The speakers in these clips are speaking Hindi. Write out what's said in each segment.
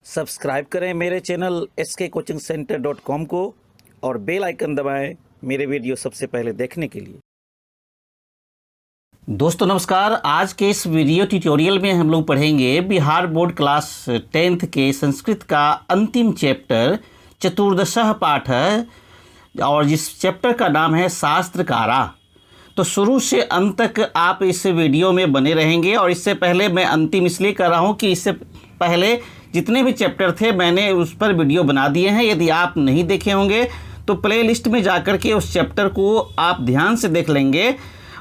सब्सक्राइब करें मेरे चैनल skcoachingcenter.com को और बेल आइकन दबाएं मेरे वीडियो सबसे पहले देखने के लिए। दोस्तों नमस्कार। आज के इस वीडियो ट्यूटोरियल में हम लोग पढ़ेंगे बिहार बोर्ड क्लास 10th के संस्कृत का अंतिम चैप्टर चतुर्दशः पाठ और जिस चैप्टर का नाम है शास्त्रकारा। तो शुरू से अंत तक आप इस वीडियो में बने रहेंगे। और इससे पहले मैं अंतिम इसलिए कर रहा हूँ कि इससे पहले जितने भी चैप्टर थे मैंने उस पर वीडियो बना दिए हैं। यदि आप नहीं देखे होंगे तो प्लेलिस्ट में जाकर के उस चैप्टर को आप ध्यान से देख लेंगे।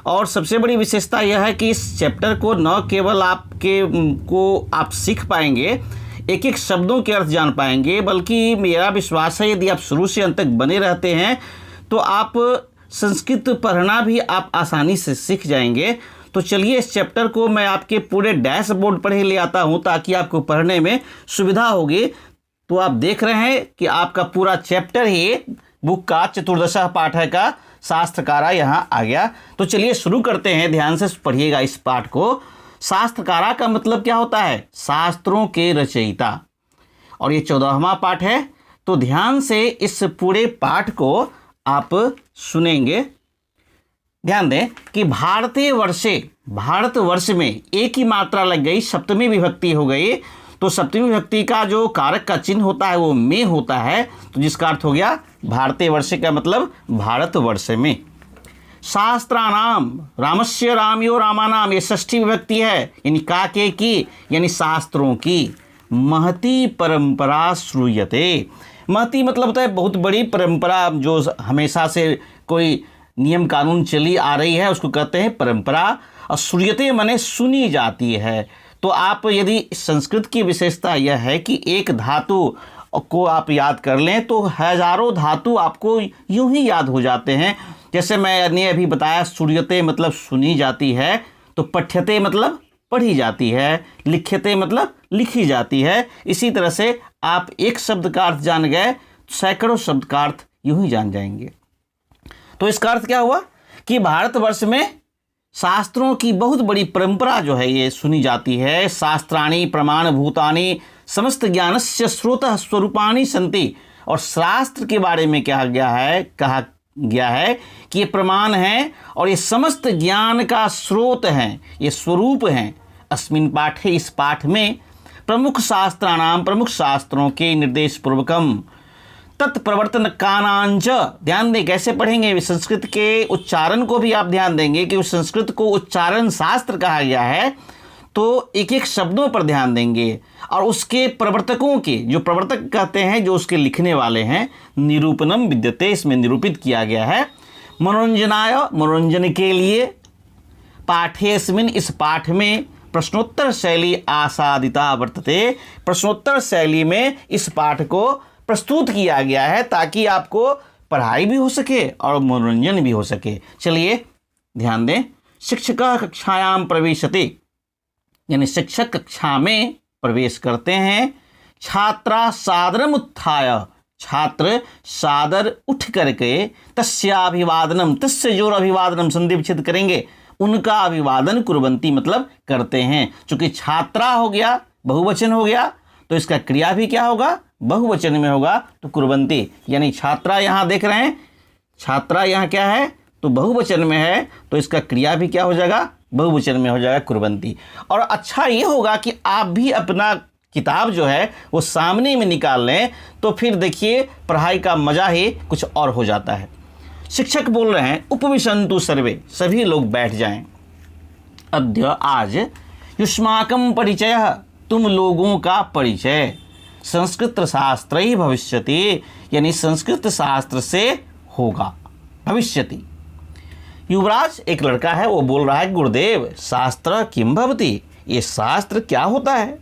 और सबसे बड़ी विशेषता यह है कि इस चैप्टर को न केवल आप सीख पाएंगे, एक एक शब्दों के अर्थ जान पाएंगे, बल्कि मेरा विश्वास है यदि आप शुरू से अंत तक बने रहते हैं तो आप संस्कृत पढ़ना भी आप आसानी से सीख जाएंगे। तो चलिए इस चैप्टर को मैं आपके पूरे डैशबोर्ड पर ही ले आता हूं ताकि आपको पढ़ने में सुविधा होगी। तो आप देख रहे हैं कि आपका पूरा चैप्टर ही बुक का चतुर्दशः पाठ का शास्त्रकारा यहाँ आ गया। तो चलिए शुरू करते हैं, ध्यान से पढ़िएगा इस पाठ को। शास्त्रकारा का मतलब क्या होता है? शास्त्रों के रचयिता। और ये 14वां पाठ है। तो ध्यान से इस पूरे पाठ को आप सुनेंगे। ध्यान दें कि भारतवर्ष में एक ही मात्रा लग गई, सप्तमी विभक्ति हो गई। तो सप्तमी विभक्ति का जो कारक का चिन्ह होता है वो में होता है, तो जिसका अर्थ हो गया भारतीय वर्ष का मतलब भारतवर्ष में। शास्त्रानाम, रामस्य रामयो रामानाम, ये षष्ठी विभक्ति है, यानी का के की यानी शास्त्रों की। महती परंपरा श्रूयते, महती मतलब होता है बहुत बड़ी परंपरा, जो हमेशा से कोई नियम कानून चली आ रही है उसको कहते हैं परंपरा। और श्रूयते माने सुनी जाती है। तो आप यदि संस्कृत की विशेषता यह है कि एक धातु को आप याद कर लें तो हजारों धातु आपको यूं ही याद हो जाते हैं। जैसे मैंने अभी बताया, श्रूयते मतलब सुनी जाती है, तो पठ्यते मतलब पढ़ी जाती है, लिख्यते मतलब लिखी जाती है। इसी तरह से आप एक शब्द का अर्थ जान गए, सैकड़ों शब्द का अर्थ यूं ही जान जाएंगे। तो इसका अर्थ क्या हुआ कि भारतवर्ष में शास्त्रों की बहुत बड़ी परंपरा जो है ये सुनी जाती है। शास्त्राणि प्रमाण भूतानि समस्त ज्ञानस्य स्रोतः स्वरूपाणि सन्ति। और शास्त्र के बारे में कहा गया है कि ये प्रमाण है और ये समस्त ज्ञान का स्रोत हैं, ये स्वरूप हैं। अस्मिन् पाठे, इस पाठ में प्रमुख शास्त्राणाम, प्रमुख शास्त्रों के निर्देश पूर्वकम तत्प्रवर्तन कानांच, ध्यान दें कैसे पढ़ेंगे, संस्कृत के उच्चारण को भी आप ध्यान देंगे कि उस संस्कृत को उच्चारण शास्त्र कहा गया है। तो एक एक शब्दों पर ध्यान देंगे और उसके प्रवर्तकों के, जो प्रवर्तक कहते हैं जो उसके लिखने वाले हैं, निरूपणम विद्यते, इसमें निरूपित किया गया है। मनोरंजनाय, मनोरंजन के लिए। पाठेस्मिन्, इस पाठ में प्रश्नोत्तर शैली आसादिता वर्तते, प्रश्नोत्तर शैली में इस पाठ को प्रस्तुत किया गया है ताकि आपको पढ़ाई भी हो सके और मनोरंजन भी हो सके। चलिए ध्यान दें। शिक्षकः कक्षायां प्रविशति, यानी शिक्षक कक्षा में प्रवेश करते हैं। छात्रा सादरम उत्थाय, छात्र सादर उठ करके, तस्याभिवादनम, तस्य जोर अभिवादनम संधि विच्छेद करेंगे, उनका अभिवादन कुर्वन्ति मतलब करते हैं। चूंकि छात्रा हो गया, बहुवचन हो गया, तो इसका क्रिया भी क्या होगा? बहुवचन में होगा, तो कुर्वन्ति। यानी छात्रा यहाँ देख रहे हैं, छात्रा यहाँ क्या है? तो बहुवचन में है, तो इसका क्रिया भी क्या हो जाएगा? बहुवचन में हो जाएगा, कुर्वन्ति। और अच्छा ये होगा कि आप भी अपना किताब जो है वो सामने में निकाल लें, तो फिर देखिए पढ़ाई का मजा ही कुछ और हो जाता है। शिक्षक बोल रहे हैं, उपविशन्तु सर्वे, सभी लोग बैठ जाएं। अद्य, आज, युष्माकं परिचयः, तुम लोगों का परिचय, संस्कृत शास्त्र ही भविष्यति, यानी संस्कृत शास्त्र से होगा, भविष्यति। युवराज, एक लड़का है, वो बोल रहा है, गुरुदेव शास्त्र किम भवति, ये शास्त्र क्या होता है?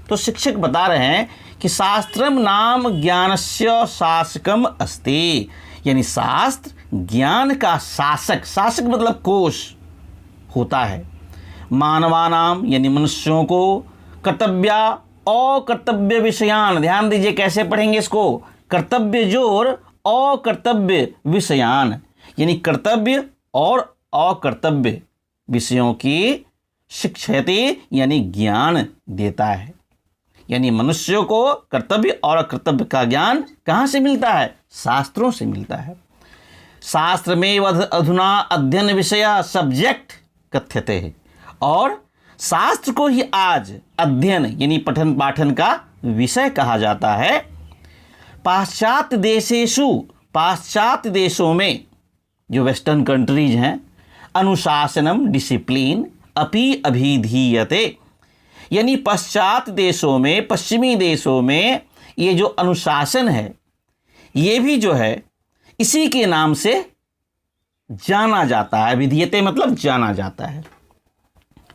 तो शिक्षक बता रहे हैं कि शास्त्रम नाम ज्ञानस्य शासकम अस्ति, यानी शास्त्र ज्ञान का शासक, शासक मतलब कोश होता है। मानवानाम, यानी मनुष्यों को, कर्तव्या अकर्तव्य विषयान, ध्यान दीजिए कैसे पढ़ेंगे इसको, कर्तव्य जोर अकर्तव्य विषयान, यानी कर्तव्य और अकर्तव्य विषयों की शिक्षयति, यानी ज्ञान देता है। यानी मनुष्यों को कर्तव्य और अकर्तव्य का ज्ञान कहाँ से मिलता है? शास्त्रों से मिलता है। शास्त्र में अधुना अध्ययन विषय सब्जेक्ट कथ्यते है, और शास्त्र को ही आज अध्ययन यानी पठन पाठन का विषय कहा जाता है। पाश्चात्य देशों में, जो वेस्टर्न कंट्रीज हैं, अनुशासनम डिसिप्लिन अपि अभिधीयते, यानी पश्चात देशों में, पश्चिमी देशों में ये जो अनुशासन है ये भी जो है इसी के नाम से जाना जाता है। विधीयते मतलब जाना जाता है।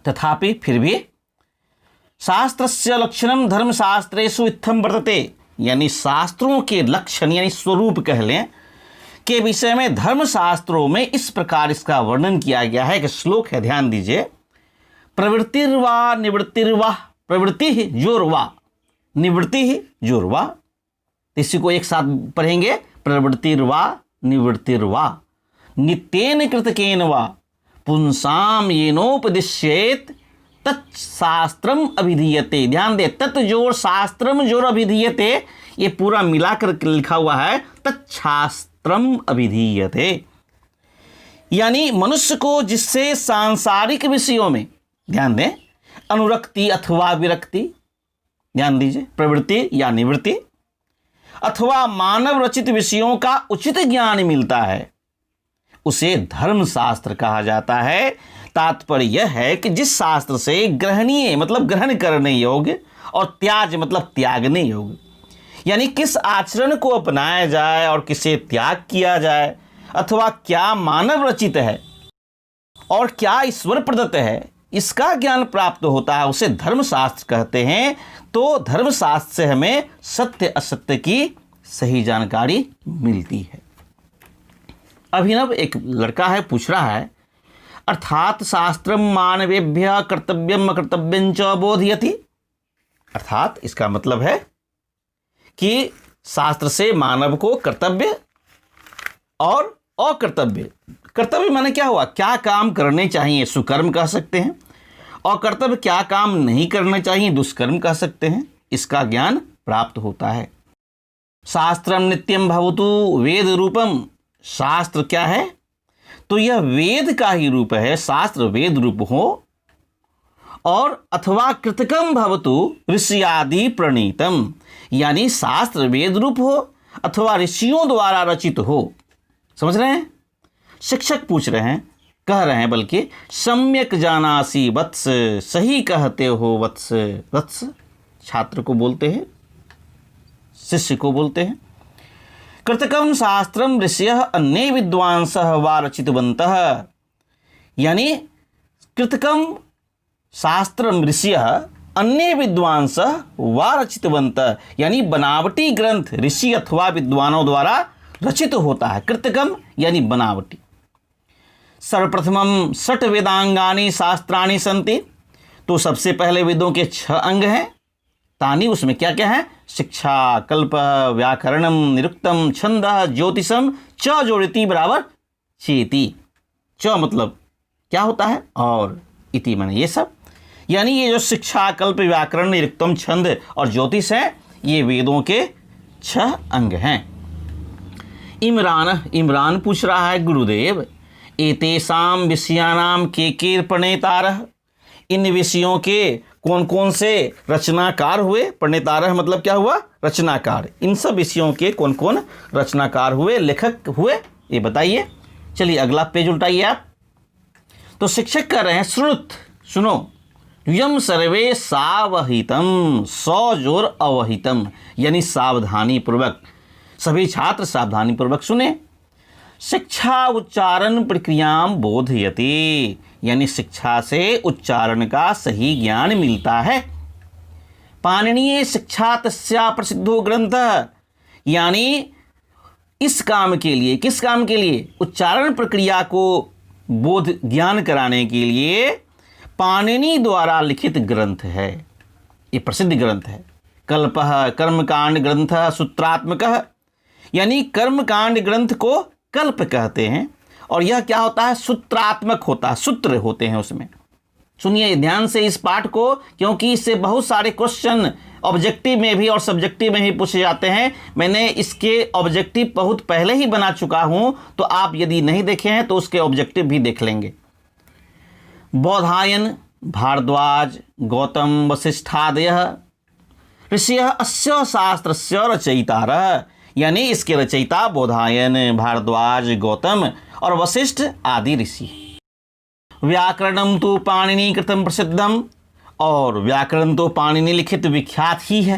तथापि फिर भी शास्त्रस्य लक्षणम धर्मशास्त्रेषु इत्थम वर्तते, यानी शास्त्रों के लक्षण यानी स्वरूप कह लें के विषय में धर्मशास्त्रों में इस प्रकार इसका वर्णन किया गया है। कि श्लोक है, ध्यान दीजिए। प्रवृत्तिर्वा निवृत्तिर्वा, प्रवृत्ति ही जोरवा, निवृत्ति ही जोरवा। इसी को एक साथ पढ़ेंगे। प्रवृत्तिर्वा निवृत्तिर्वा नित्येन कृतकेन वा पुंसाम येनोपदिश्येत तत्शास्त्रम अभिधीयते। ध्यान दे, तत् जोर शास्त्रम जोर अभिधीयते, ये पूरा मिलाकर लिखा हुआ है तत्शास्त्रम अभिधीयते। यानी मनुष्य को जिससे सांसारिक विषयों में, ध्यान दें, अनुरक्ति अथवा विरक्ति, ध्यान दीजिए, प्रवृत्ति या निवृत्ति अथवा मानव रचित विषयों का उचित ज्ञान मिलता है, उसे धर्मशास्त्र कहा जाता है। तात्पर्य यह है कि जिस शास्त्र से ग्रहणीय मतलब ग्रहण करने योग्य और त्याज मतलब त्यागने योग्य, यानी किस आचरण को अपनाया जाए और किसे त्याग किया जाए, अथवा क्या मानव रचित है और क्या ईश्वर प्रदत्त है, इसका ज्ञान प्राप्त होता है, उसे धर्मशास्त्र कहते हैं। तो धर्मशास्त्र से हमें सत्य असत्य की सही जानकारी मिलती है। अभिनव एक लड़का है, पूछ रहा है, अर्थात शास्त्रम मानवेभ्य कर्तव्यम अकर्तव्यं च बोधयति। अर्थात इसका मतलब है कि शास्त्र से मानव को कर्तव्य और अकर्तव्य, कर्तव्य माने क्या हुआ, क्या काम करने चाहिए, सुकर्म कह सकते हैं, और कर्तव्य क्या काम नहीं करना चाहिए, दुष्कर्म कह सकते हैं, इसका ज्ञान प्राप्त होता है। शास्त्रम नित्यम भवतु वेद रूपम, शास्त्र क्या है, तो यह वेद का ही रूप है, शास्त्र वेद रूप हो, और अथवा कृतकम भवतु ऋषियादि प्रणीतम, यानी शास्त्र वेद रूप हो अथवा ऋषियों द्वारा रचित हो। समझ रहे हैं? शिक्षक पूछ रहे हैं, कह रहे हैं बल्कि, सम्यक जानासी वत्स, सही कहते हो वत्स। वत्स छात्र को बोलते हैं, शिष्य को बोलते हैं। कृतकम शास्त्रम ऋषयः अन्ये विद्वांसः वा रचितवन्तः, यानी कृतकम शास्त्रम ऋषयः अन्ये विद्वांसः वा रचितवन्तः, यानी बनावटी ग्रंथ ऋषि अथवा विद्वानों द्वारा रचित होता है। कृतकम यानी बनावटी। सर्वप्रथमम षट वेदांगानि शास्त्राणि सन्ति, तो सबसे पहले वेदों के 6 अंग हैं। तानि, उसमें क्या क्या है, शिक्षा, कल्प, व्याकरणम, निरुक्तम, छंद, ज्योतिषम, च जोड़ती बराबर चेति। च मतलब क्या होता है, और इति माने ये सब, यानी ये जो शिक्षा, कल्प, व्याकरण, निरुक्तम, छंद और ज्योतिष है, ये वेदों के 6 अंग हैं। इमरान पूछ रहा है, गुरुदेव एतेषां विषयानां के प्रणेतारः, इन विषयों के कौन कौन से रचनाकार हुए। प्रणेतारः मतलब क्या हुआ, रचनाकार। इन सब विषयों के कौन कौन रचनाकार हुए, लेखक हुए, ये बताइए। चलिए अगला पेज उल्टाइए आप। तो शिक्षक कह रहे हैं, सुनो, यम सर्वे सावहितम, सौ जोर अवहितम, यानी सावधानी पूर्वक, सभी छात्र सावधानी पूर्वक सुने। शिक्षा उच्चारण प्रक्रियाम बोधयति, यानी शिक्षा से उच्चारण का सही ज्ञान मिलता है। पाणिनीय शिक्षा तस्या प्रसिद्धो ग्रंथ, यानी इस काम के लिए, किस काम के लिए, उच्चारण प्रक्रिया को बोध ज्ञान कराने के लिए पाणिनि द्वारा लिखित ग्रंथ है, ये प्रसिद्ध ग्रंथ है। कल्पः कर्मकांड ग्रंथ सूत्रात्मकः, यानी कर्मकांड ग्रंथ को कल्प कहते हैं, और यह क्या होता है, सूत्रात्मक होता है, सूत्र होते हैं उसमें। सुनिए ध्यान से इस पाठ को, क्योंकि इससे बहुत सारे क्वेश्चन ऑब्जेक्टिव में भी और सब्जेक्टिव में भी पूछे जाते हैं। मैंने इसके ऑब्जेक्टिव बहुत पहले ही बना चुका हूं, तो आप यदि नहीं देखे हैं तो उसके ऑब्जेक्टिव भी देख लेंगे। बौधायन, भारद्वाज, गौतम, वशिष्ठादयः ऋषयः अस्य शास्त्रस्य रचयितारः, यानी इसके रचयिता बौधायन, भारद्वाज, गौतम और वशिष्ठ आदि ऋषि। व्याकरणम तो पाणिनि कृतम प्रसिद्धम, और व्याकरण तो पाणिनि लिखित विख्यात ही है।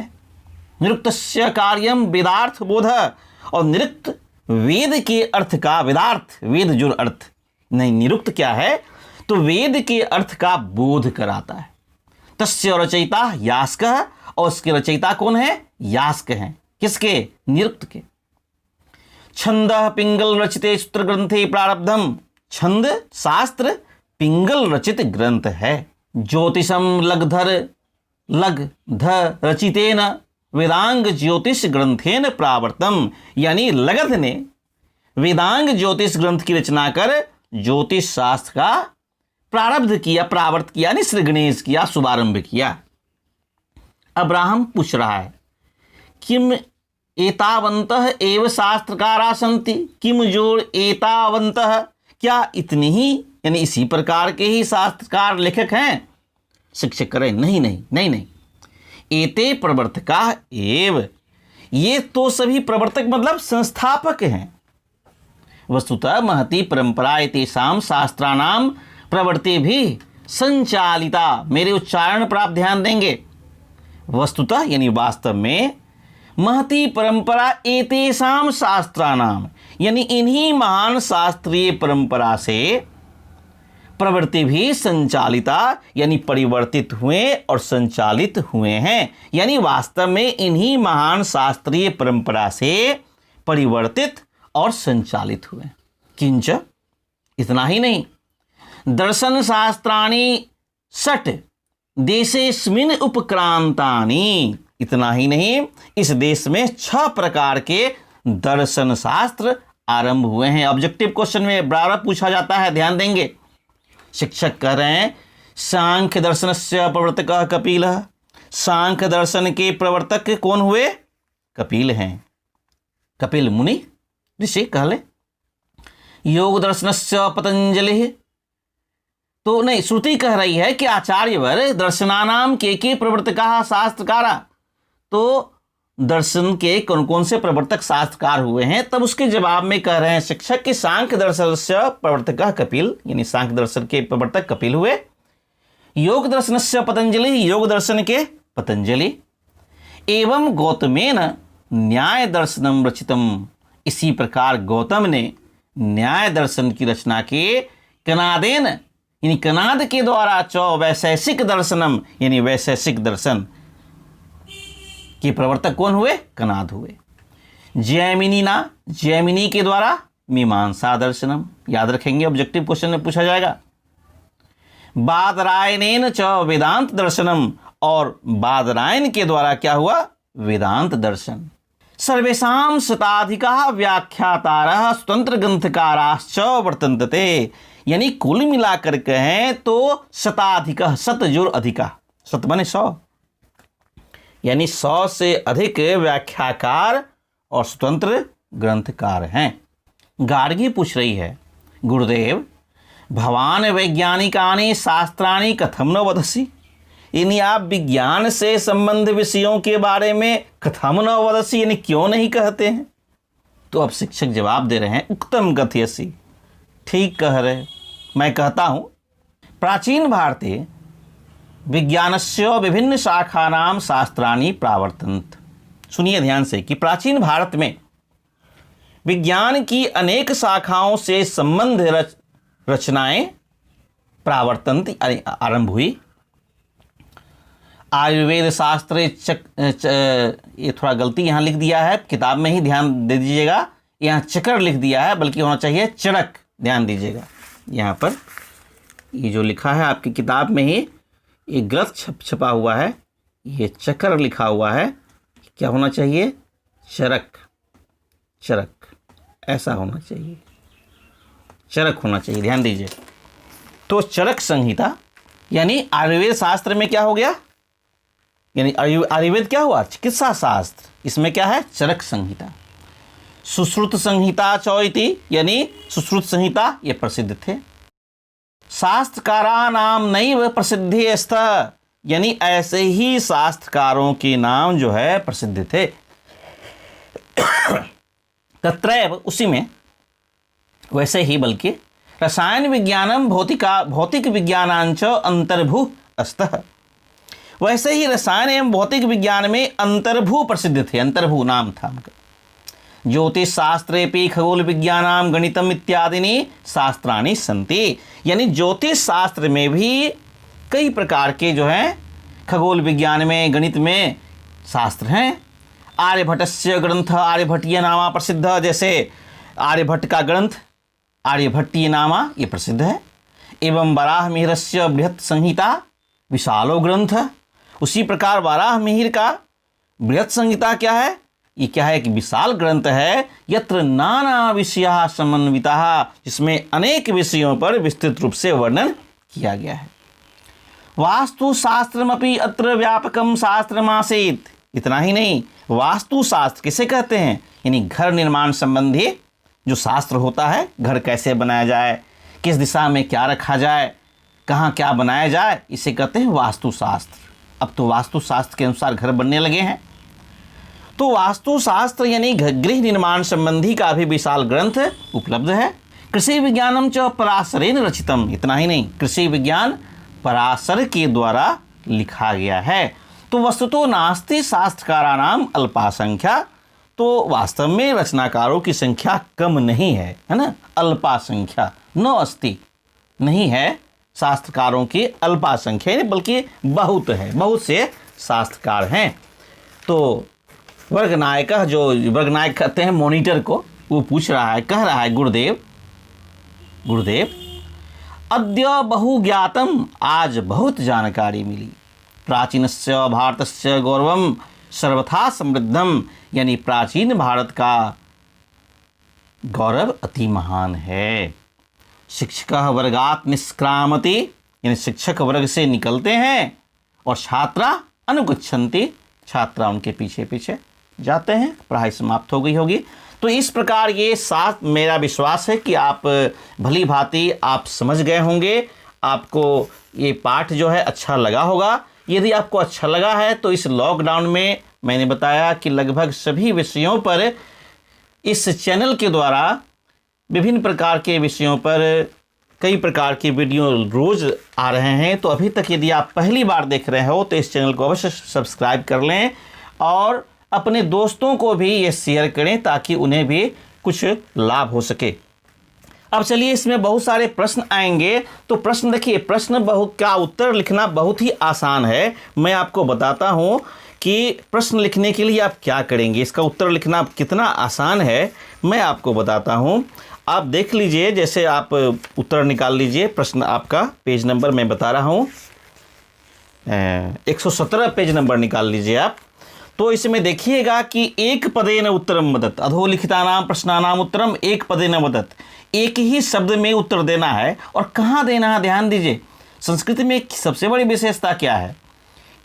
निरुक्तस्य कार्यम वेदार्थ बोध, और निरुक्त वेद के अर्थ का, वेदार्थ वेद जो अर्थ नहीं, निरुक्त क्या है तो वेद के अर्थ का बोध कराता है। तस्य रचयिता यास्कः, और उसके रचयिता कौन है? यास्क हैं। किसके? निरुक्त के। छंदः पिंगल रचिते सूत्र ग्रंथे प्रारब्धम, छंद शास्त्र पिंगल रचित ग्रंथ है। ज्योतिषम लग्ध रचितेन वेदांग ज्योतिष ग्रंथेन प्रावर्तम, यानी लगध ने वेदांग ज्योतिष ग्रंथ की रचना कर ज्योतिष शास्त्र का प्रारब्ध किया, प्रावर्त किया, यानी श्री गणेश किया, शुभारंभ किया। अब्राहम पूछ रहा है किम एतावन्तः एव शास्त्रकारा सन्ति, किम जोड़ एतावन्तः, क्या इतनी ही यानी इसी प्रकार के ही शास्त्रकार लेखक हैं? शिक्षक करें नहीं, एते प्रवर्तका एव, ये तो सभी प्रवर्तक मतलब संस्थापक हैं। वस्तुतः महती परंपरा तेषाम शास्त्राणाम प्रवर्ते भी संचालिता, मेरे उच्चारण पर आप ध्यान देंगे। वस्तुतः यानी वास्तव में, महती परंपरा एतेषाम शास्त्राणाम, यानी इन्हीं महान शास्त्रीय परंपरा से प्रवृत्ति भी संचालिता, यानी परिवर्तित हुए और संचालित हुए हैं, यानी वास्तव में इन्हीं महान शास्त्रीय परंपरा से परिवर्तित और संचालित हुए। किंच, इतना ही नहीं, दर्शन शास्त्राणि षट देशेस्मिन् उपक्रांतानि, इतना ही नहीं, इस देश में 6 प्रकार के दर्शन शास्त्र आरंभ हुए हैं। ऑब्जेक्टिव क्वेश्चन में बार पूछा जाता है, ध्यान देंगे। शिक्षक कह रहे हैं सांख्य दर्शनस्य प्रवर्तकः कपिलः, सांख्य दर्शन के प्रवर्तक कौन हुए? कपिल हैं, कपिल मुनि ऋषि कह ले। योग दर्शनस्य पतंजलि, तो नहीं, श्रुति कह रही है कि आचार्यवर दर्शनानाम के प्रवर्तकः शास्त्रकारा, तो दर्शन के कौन कौन से प्रवर्तक शास्त्रकार हुए हैं? तब उसके जवाब में कह रहे हैं शिक्षक कि सांख्य दर्शन से प्रवर्तकः कपिल, यानी सांख्य दर्शन के प्रवर्तक कपिल हुए। योग दर्शन से पतंजलि, योग दर्शन के पतंजलि। एवं गौतमेन न्याय दर्शनम रचितम, इसी प्रकार गौतम ने न्याय दर्शन की रचना के कनादेन, यानी कनाद के द्वारा, चौ वैशेषिक दर्शनम, यानी वैशेषिक दर्शन के प्रवर्तक कौन हुए? कनाद हुए। जैमिनी के द्वारा मीमांसा दर्शनम, याद रखेंगे, ऑब्जेक्टिव क्वेश्चन में पूछा जाएगा। बादरायणेन च वेदांत दर्शनम, और बादरायण के द्वारा क्या हुआ? वेदांत दर्शन। सर्वेषां शताधिकाः व्याख्यातारः स्वतंत्र ग्रंथकाराश्च वर्तन्ते, यानी कुल मिलाकर कहें तो शताधिकाः, शत जोर अधिका, शत माने 100, यानी 100 से अधिक व्याख्याकार और स्वतंत्र ग्रंथकार हैं। गार्गी पूछ रही है गुरुदेव भवान वैज्ञानिकानि शास्त्राणि कथम न वदसि, यानी आप विज्ञान से संबंध विषयों के बारे में कथम न वदसि, यानी क्यों नहीं कहते हैं? तो अब शिक्षक जवाब दे रहे हैं उक्तम कथयसि, ठीक कह रहे, मैं कहता हूँ। प्राचीन भारते विज्ञानस्य विभिन्न शाखानां शास्त्राणि प्रावर्तन्त, सुनिए ध्यान से कि प्राचीन भारत में विज्ञान की अनेक शाखाओं से संबंध रचनाएं प्रावर्तन्त आरंभ हुई। आयुर्वेद शास्त्र ये थोड़ा गलती यहाँ लिख दिया है, किताब में ही ध्यान दे दीजिएगा, यहाँ चकर लिख दिया है, बल्कि होना चाहिए चरक, ध्यान दीजिएगा। यहाँ पर ये जो लिखा है आपकी किताब में ही ये गलत छपा हुआ है, ये चक्र लिखा हुआ है, क्या होना चाहिए? चरक, चरक ऐसा होना चाहिए, चरक होना चाहिए, ध्यान दीजिए। तो चरक संहिता यानी आयुर्वेद शास्त्र में क्या हो गया? यानी आयुर्वेद क्या हुआ? चिकित्सा शास्त्र। इसमें क्या है? चरक संहिता। सुश्रुत संहिता चौइति, यानी सुश्रुत संहिता, ये प्रसिद्ध थे। शास्त्रकारा नाम नैव प्रसिद्धि स्थ, यानी ऐसे ही शास्त्रकारों के नाम जो है प्रसिद्ध थे। तत्रैव, उसी में, वैसे ही, बल्कि रसायन विज्ञानम भौतिक विज्ञानांच अंतर्भू अस्तः, वैसे ही रसायन एवं भौतिक विज्ञान में अंतर्भू प्रसिद्ध थे। अंतर्भू नाम था उनका। ज्योतिष शास्त्रेपि खगोल विज्ञानाम गणितम इत्यादिनी शास्त्राणि सन्ति, यानी ज्योतिष शास्त्र में भी कई प्रकार के जो हैं, खगोल विज्ञान में, गणित में शास्त्र हैं। आर्यभट्टस्य ग्रंथ आर्यभट्टीय नामा प्रसिद्ध, जैसे आर्यभट्ट का ग्रंथ आर्यभट्टीय नामा, ये प्रसिद्ध है। एवं वराह मिहिरस्य बृहत् संहिता विशालो ग्रंथ, उसी प्रकार वराह मिहिर का बृहत् संहिता क्या है? ये क्या है? कि विशाल ग्रंथ है। यत्र नाना विषया समन्विता, जिसमें अनेक विषयों पर विस्तृत रूप से वर्णन किया गया है। वास्तु शास्त्रमपि अत्र व्यापकम शास्त्रमासीत्, इतना ही नहीं, वास्तु शास्त्र किसे कहते हैं? यानी घर निर्माण संबंधी जो शास्त्र होता है, घर कैसे बनाया जाए, किस दिशा में क्या रखा जाए, कहाँ क्या बनाया जाए, इसे कहते हैं वास्तु शास्त्र। अब तो वास्तु शास्त्र के अनुसार घर बनने लगे हैं। तो वास्तु शास्त्र यानी गृह निर्माण संबंधी का भी विशाल ग्रंथ उपलब्ध है। कृषि विज्ञानम च पराशरेण रचितम, इतना ही नहीं, कृषि विज्ञान पराशर के द्वारा लिखा गया है। तो वस्तुतो नास्ति शास्त्रकाराणाम अल्पा संख्या, तो वास्तव में रचनाकारों की संख्या कम नहीं है, है ना? अल्पा संख्या, न अस्ति, नहीं है शास्त्रकारों की अल्पा संख्या, बल्कि बहुत है, बहुत से शास्त्रकार हैं। तो वर्गनायक, जो वर्गनायक कहते हैं मॉनिटर को, वो पूछ रहा है, कह रहा है, गुरुदेव अद्य बहु ज्ञातम, आज बहुत जानकारी मिली। प्राचीनस्य भारतस्य गौरवम सर्वथा समृद्धम, यानी प्राचीन भारत का गौरव अति महान है। शिक्षकः वर्गात् निष्क्रामति, यानी शिक्षक वर्ग से निकलते हैं, और छात्रा अनुगच्छन्ति, छात्रा उनके पीछे पीछे जाते हैं। पढ़ाई समाप्त हो गई होगी। तो इस प्रकार ये साथ मेरा विश्वास है कि आप भली भांति आप समझ गए होंगे, आपको ये पाठ जो है अच्छा लगा होगा। यदि आपको अच्छा लगा है तो इस लॉकडाउन में मैंने बताया कि लगभग सभी विषयों पर इस चैनल के द्वारा विभिन्न प्रकार के विषयों पर कई प्रकार की वीडियो रोज़ आ रहे हैं। तो अभी तक यदि आप पहली बार देख रहे हो तो इस चैनल को अवश्य सब्सक्राइब कर लें और अपने दोस्तों को भी ये शेयर करें ताकि उन्हें भी कुछ लाभ हो सके। अब चलिए, इसमें बहुत सारे प्रश्न आएंगे। तो प्रश्न देखिए, प्रश्न का उत्तर लिखना बहुत ही आसान है। मैं आपको बताता हूँ कि प्रश्न लिखने के लिए आप क्या करेंगे, इसका उत्तर लिखना कितना आसान है मैं आपको बताता हूँ। आप देख लीजिए, जैसे आप उत्तर निकाल लीजिए। प्रश्न आपका पेज नंबर मैं बता रहा हूँ, 117 पेज नंबर निकाल लीजिए आप। तो इसमें देखिएगा कि एक पदेन उत्तरम वदत्, अधोलिखितानाम प्रश्नानाम उत्तरम एक पदेन वदत्, एक ही शब्द में उत्तर देना है। और कहाँ देना है, ध्यान दीजिए। संस्कृत में एक सबसे बड़ी विशेषता क्या है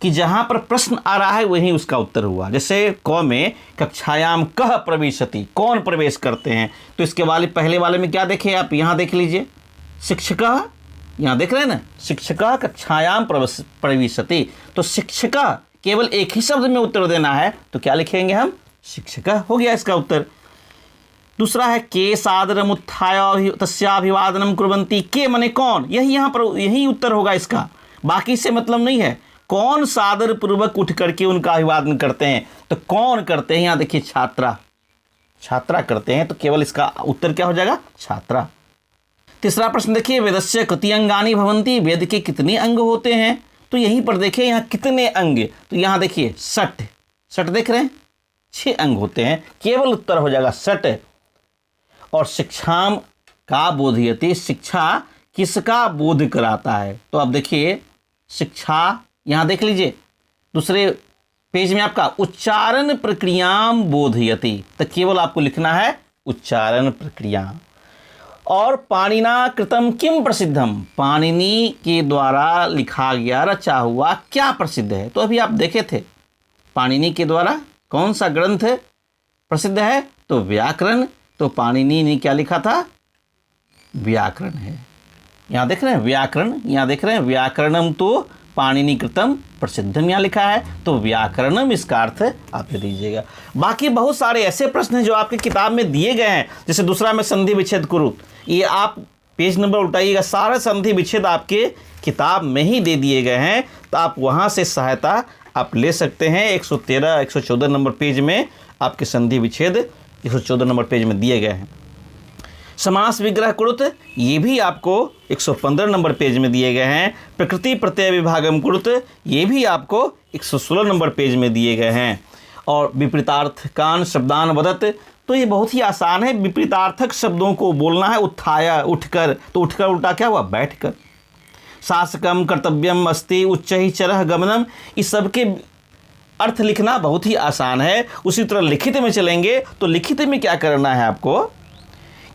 कि जहाँ पर प्रश्न आ रहा है वहीं उसका उत्तर हुआ। जैसे क में कक्षायाम कह प्रविशति, कौन प्रवेश करते हैं, तो इसके वाले पहले वाले में क्या देखे आप, यहाँ देख लीजिए, शिक्षकः, यहाँ देख रहे हैं ना, शिक्षकः कक्षायाम प्रविशति। तो शिक्षकः केवल एक ही शब्द में उत्तर देना है, तो क्या लिखेंगे हम, शिक्षकः, हो गया इसका उत्तर। दूसरा है के सादरम उत्थाय तस्याभिवादनम कुर्वन्ति, के मने कौन, यही यहाँ पर यही उत्तर होगा इसका, बाकी से मतलब नहीं है। कौन सादर पूर्वक उठ करके उनका अभिवादन करते हैं, तो कौन करते हैं, यहाँ देखिए छात्रा, छात्रा करते हैं, तो केवल इसका उत्तर क्या हो जाएगा, छात्रा। तीसरा प्रश्न देखिए, वेदस्य कति अंगानि भवन्ति, वेद के कितने अंग होते हैं, तो यहीं पर देखिए यहाँ कितने अंग, तो यहाँ देखिए 60, 60 देख रहे हैं, 6 अंग होते हैं, केवल उत्तर हो जाएगा 60। और शिक्षाम का बोधयति, शिक्षा किसका बोध कराता है, तो अब देखिए शिक्षा, यहाँ देख लीजिए दूसरे पेज में आपका उच्चारण प्रक्रियाम बोधयति, तो केवल आपको लिखना है उच्चारण प्रक्रिया। और पाणिना कृतम किम प्रसिद्धम, पाणिनि के द्वारा लिखा गया रचा हुआ क्या प्रसिद्ध है। तो अभी आप देखे थे पाणिनि के द्वारा कौन सा ग्रंथ प्रसिद्ध है, तो व्याकरण। तो पाणिनि ने क्या लिखा था, व्याकरण है। यहाँ देख रहे हैं व्याकरण, यहाँ देख रहे हैं व्याकरणम तो पाणिनि कृतम प्रसिद्धम यहाँ लिखा है, तो व्याकरणम इसका अर्थ आप दे दीजिएगा। बाकी बहुत सारे ऐसे प्रश्न हैं जो आपकी किताब में दिए गए हैं, जैसे दूसरा में संधि विच्छेद कुरु, ये आप पेज नंबर उल्टाइएगा, सारे संधि विच्छेद आपके किताब में ही दे दिए गए हैं, तो आप वहाँ से सहायता आप ले सकते हैं। 113 114 नंबर पेज में आपके संधि विच्छेद 114 नंबर पेज में दिए गए हैं। समास विग्रह कुरुत ये भी आपको 115 नंबर पेज में दिए गए हैं। प्रकृति प्रत्यय विभागम कुरुत ये भी आपको 116 नंबर पेज में दिए गए हैं। और विपरीतार्थ कान शब्दान वदत, तो ये बहुत ही आसान है। विपरीतार्थक शब्दों को बोलना है उत्थाय उठकर, तो उठकर उल्टा क्या हुआ, बैठकर। शासकम कर्तव्यम अस्ति उच्च ही चरह गमनम, इस सब के अर्थ लिखना बहुत ही आसान है। उसी तरह लिखित में चलेंगे तो लिखित में क्या करना है आपको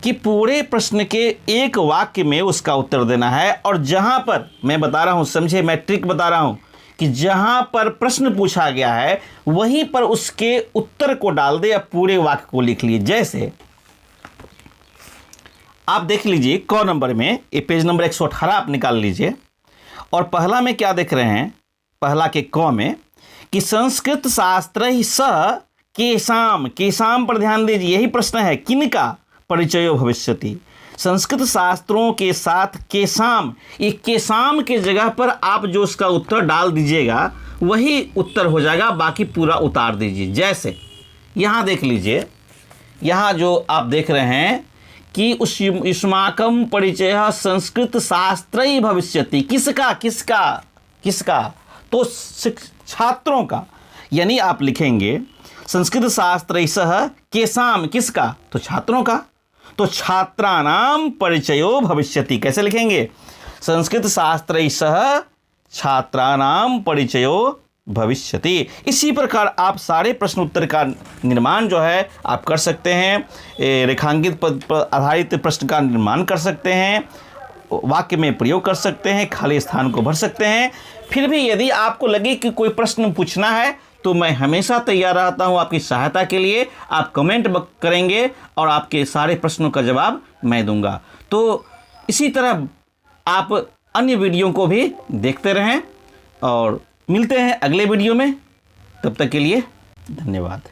कि पूरे प्रश्न के एक वाक्य में उसका उत्तर देना है। और जहां पर मैं बता रहा हूं, समझे, मैं ट्रिक बता रहा हूं कि जहां पर प्रश्न पूछा गया है वहीं पर उसके उत्तर को डाल दे या पूरे वाक्य को लिख लीजिए। जैसे आप देख लीजिए क नंबर में, ये पेज नंबर 118 आप निकाल लीजिए, और पहला में क्या देख रहे हैं, पहला के क में कि संस्कृत शास्त्र ही स केशाम, केशाम पर ध्यान दीजिए, यही प्रश्न है, किनका परिचयो भविष्यति, संस्कृत शास्त्रों के साथ केशाम, एक केशाम के जगह पर आप जो उसका उत्तर डाल दीजिएगा वही उत्तर हो जाएगा, बाकी पूरा उतार दीजिए। जैसे यहाँ देख लीजिए, यहाँ जो आप देख रहे हैं कि उस युष्माकम परिचय संस्कृत शास्त्र ही भविष्यति, किसका किसका किसका, तो छात्रों का, यानी आप लिखेंगे संस्कृत शास्त्र सह केशाम, किसका, तो छात्रों का, तो छात्राणाम परिचयो भविष्यति, कैसे लिखेंगे, संस्कृत शास्त्र सह छात्राणाम परिचयो भविष्यति। इसी प्रकार आप सारे प्रश्न उत्तर का निर्माण जो है आप कर सकते हैं। रेखांकित पद पर आधारित प्रश्न का निर्माण कर सकते हैं, वाक्य में प्रयोग कर सकते हैं, खाली स्थान को भर सकते हैं। फिर भी यदि आपको लगे कि कोई प्रश्न पूछना है तो मैं हमेशा तैयार रहता हूं आपकी सहायता के लिए। आप कमेंट करेंगे और आपके सारे प्रश्नों का जवाब मैं दूंगा। तो इसी तरह आप अन्य वीडियो को भी देखते रहें और मिलते हैं अगले वीडियो में। तब तक के लिए धन्यवाद।